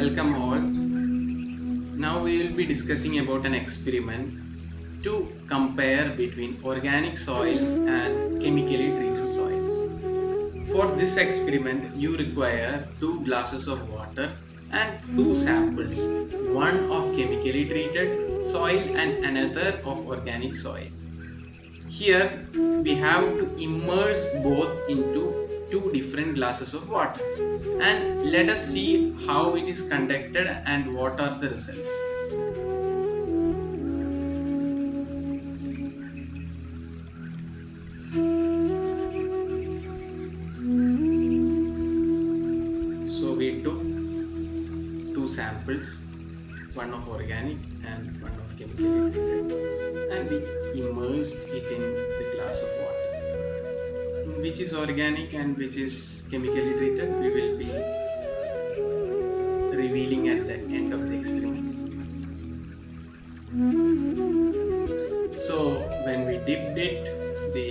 welcome all. Now we will be discussing about an experiment to compare between organic soils and chemically treated soils. For this experiment, you require 2 glasses of water and 2 samples, one of chemically treated soil and another of organic soil. Here we have to immerse both into 2 different glasses of water, and let us see how it is conducted and what are the results. So we took 2 samples, one of organic and one of chemically treated, and we immersed it in the glass of water. Which is organic and which is chemically treated, we will be revealing at the end of the experiment. So when we dipped it, the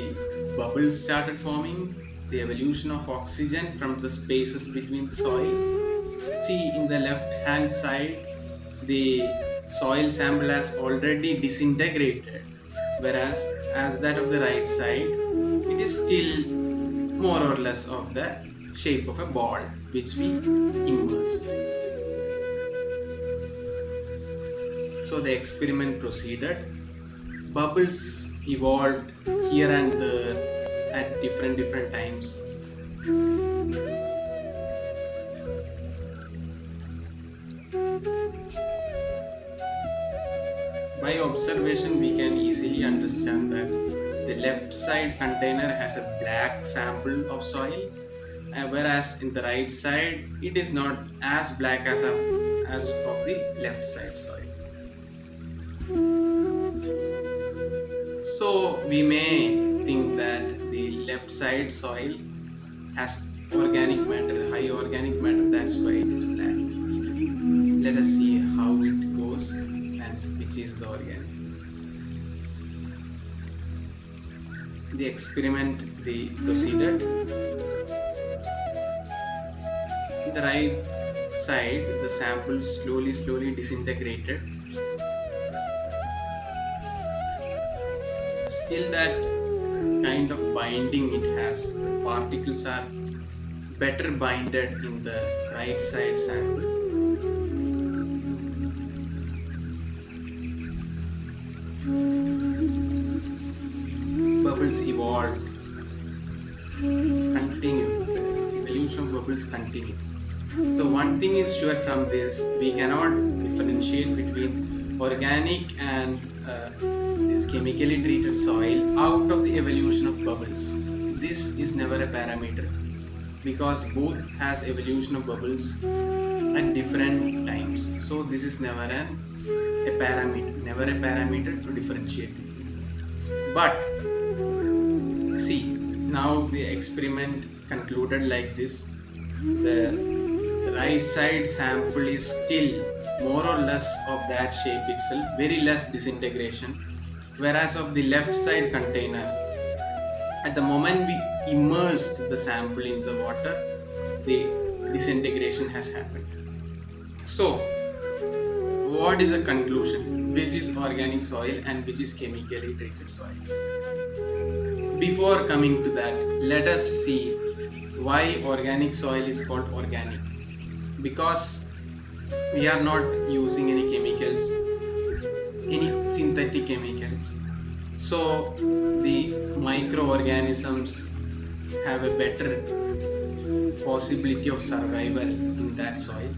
bubbles started forming, the evolution of oxygen from the spaces between the soils. See, in the left hand side, the soil sample has already disintegrated, whereas as that of the right side, it is still more or less of the shape of a ball which we immersed. So the experiment proceeded. Bubbles evolved here and there at different times. By observation, we can easily understand that the left side container has a black sample of soil, whereas in the right side it is not as black as of the left side soil. So we may think that the left side soil has organic matter, high organic matter, that's why it is black. Let us see how it goes and which is the organic. The experiment proceeded. In the right side, the sample slowly disintegrated. Still that kind of binding it has. The particles are better binded in the right side sample. Bubbles evolved, continue, the evolution of bubbles continue. So one thing is sure from this, we cannot differentiate between organic and this chemically treated soil out of the evolution of bubbles. This is never a parameter because both has evolution of bubbles at different times. So this is never a parameter to differentiate. But see, now the experiment concluded like this. The right side sample is still more or less of that shape itself, very less disintegration, whereas of the left side container, at the moment we immersed the sample in the water, the disintegration has happened. So what is the conclusion? Which is organic soil and which is chemically treated soil? Before coming to that, let us see why organic soil is called organic. Because we are not using any chemicals, any synthetic chemicals. So the microorganisms have a better possibility of survival in that soil.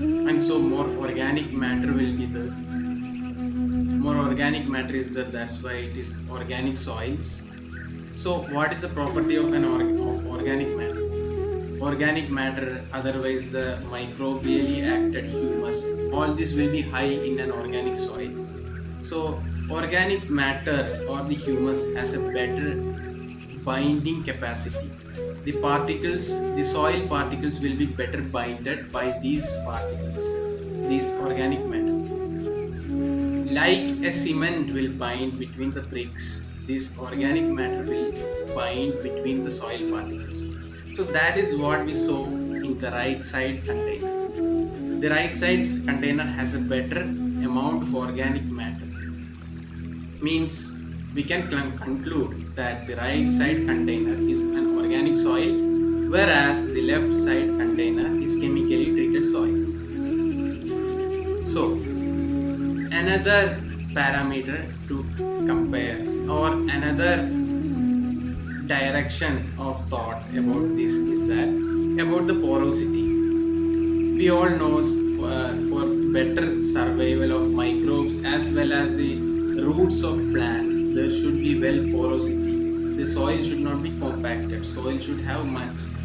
And so more organic matter will be there. More organic matter is there, that's why it is organic soils. So what is the property of organic matter? Organic matter, otherwise the microbially acted humus, all this will be high in an organic soil. So organic matter or the humus has a better binding capacity. The soil particles will be better binded by these particles, these organic matter. Like a cement will bind between the bricks, this organic matter will bind between the soil particles. So that is what we saw in the right side container. the right side container has a better amount of organic matter. Means we can conclude that the right side container is an organic soil, whereas the left side container is chemically treated soil. So another parameter to compare, or another direction of thought about this, is that about the porosity. We all know for better survival of microbes as well as the roots of plants, there should be well porosity. The soil should not be compacted. Soil should have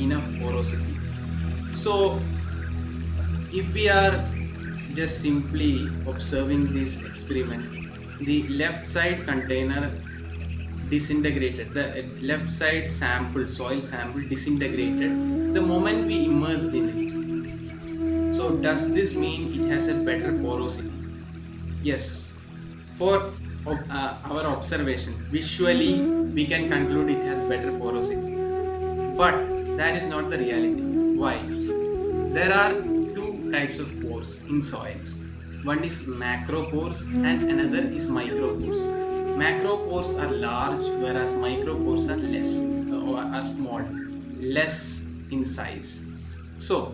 enough porosity. So if we are just simply observing this experiment, the left side container disintegrated, the left side sample, soil sample disintegrated the moment we immersed in it. So does this mean it has a better porosity? Yes. For our observation, visually we can conclude it has better porosity, but that is not the reality. Why? There are two types of pores in soils. One is macropores and another is micropores. Macropores are large, whereas micropores are less, or are small, less in size. So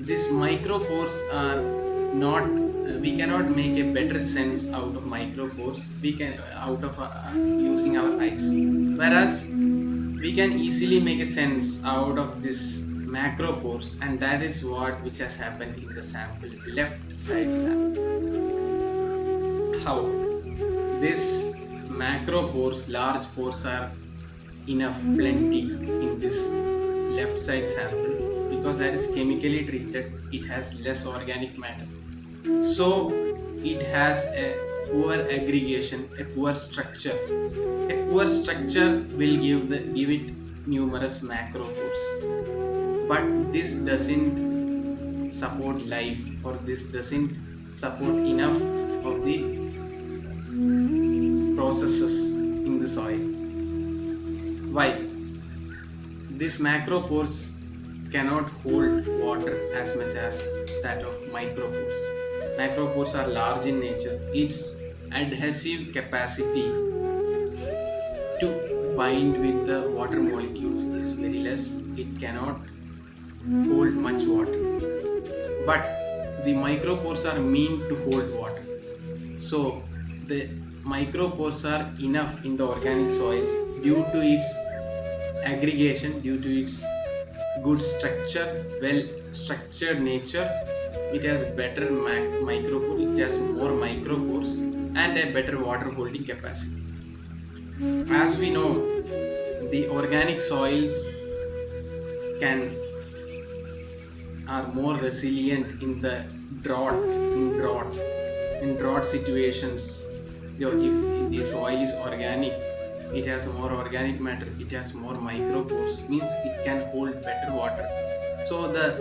these micropores are not, we cannot make a better sense out of micropores, we can out of using our eyes, whereas we can easily make a sense out of this macropores, and that is which has happened in the sample, left side sample. How? This macropores, large pores, are enough, plenty in this left side sample, because that is chemically treated. It has less organic matter, so it has a poor aggregation, a poor structure. A poor structure will give it numerous macropores, but this doesn't support life, or this doesn't support enough of the processes in the soil. Why? These macropores cannot hold water as much as that of micropores. Macropores are large in nature. Its adhesive capacity to bind with the water molecules is very less. It cannot hold much water. But the micropores are meant to hold water. So the micropores are enough in the organic soils due to its aggregation, due to its good structure, well structured nature. It has better micropore, it has more micropores and a better water holding capacity. As we know, the organic soils are more resilient in the drought situations. If the soil is organic, it has more organic matter, it has more micropores, means it can hold better water. So the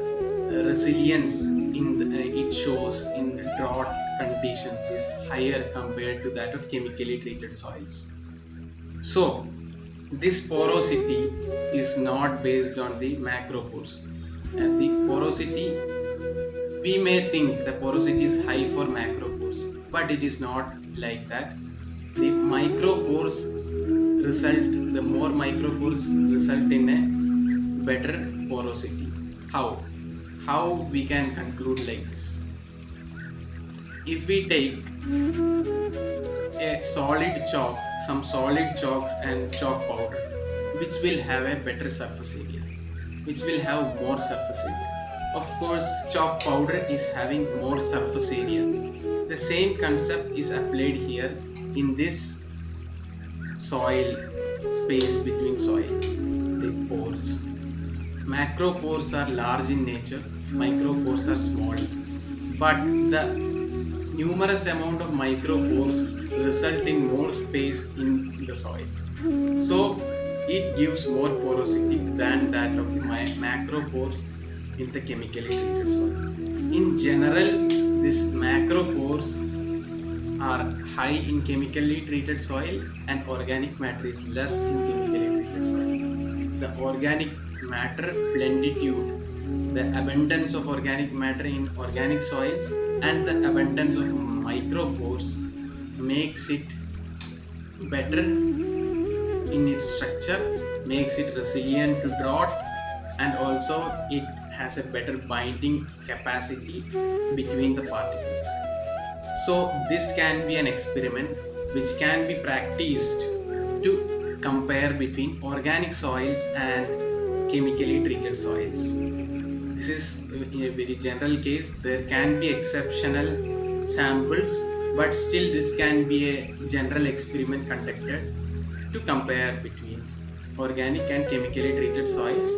resilience it shows in drought conditions is higher compared to that of chemically treated soils. So this porosity is not based on the macropores. And the porosity, we may think the porosity is high for macropores, but it is not like that. The more micropores result in a better porosity. How we can conclude like this? If we take a solid chalk, some solid chalks and chalk powder, which will have a better surface area, which will have more surface area. Of course, chalk powder is having more surface area. The same concept is applied here in this soil space between soil, the pores. Macropores are large in nature, micropores are small, but the numerous amount of micropores result in more space in the soil. So it gives more porosity than that of the macropores in the chemically treated soil. In general, these macropores are high in chemically treated soil and organic matter is less in chemically treated soil. The organic matter plenitude the abundance of organic matter in organic soils and the abundance of micropores makes it better in its structure, makes it resilient to drought, and also it has a better binding capacity between the particles. So this can be an experiment which can be practiced to compare between organic soils and chemically treated soils. This is in a very general case. There can be exceptional samples, but still this can be a general experiment conducted to compare between organic and chemically treated soils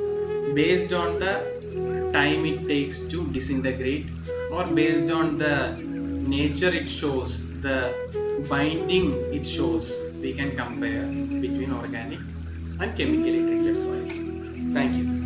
based on the time it takes to disintegrate, or based on the nature it shows, the binding it shows. We can compare between organic and chemically treated soils. Thank you.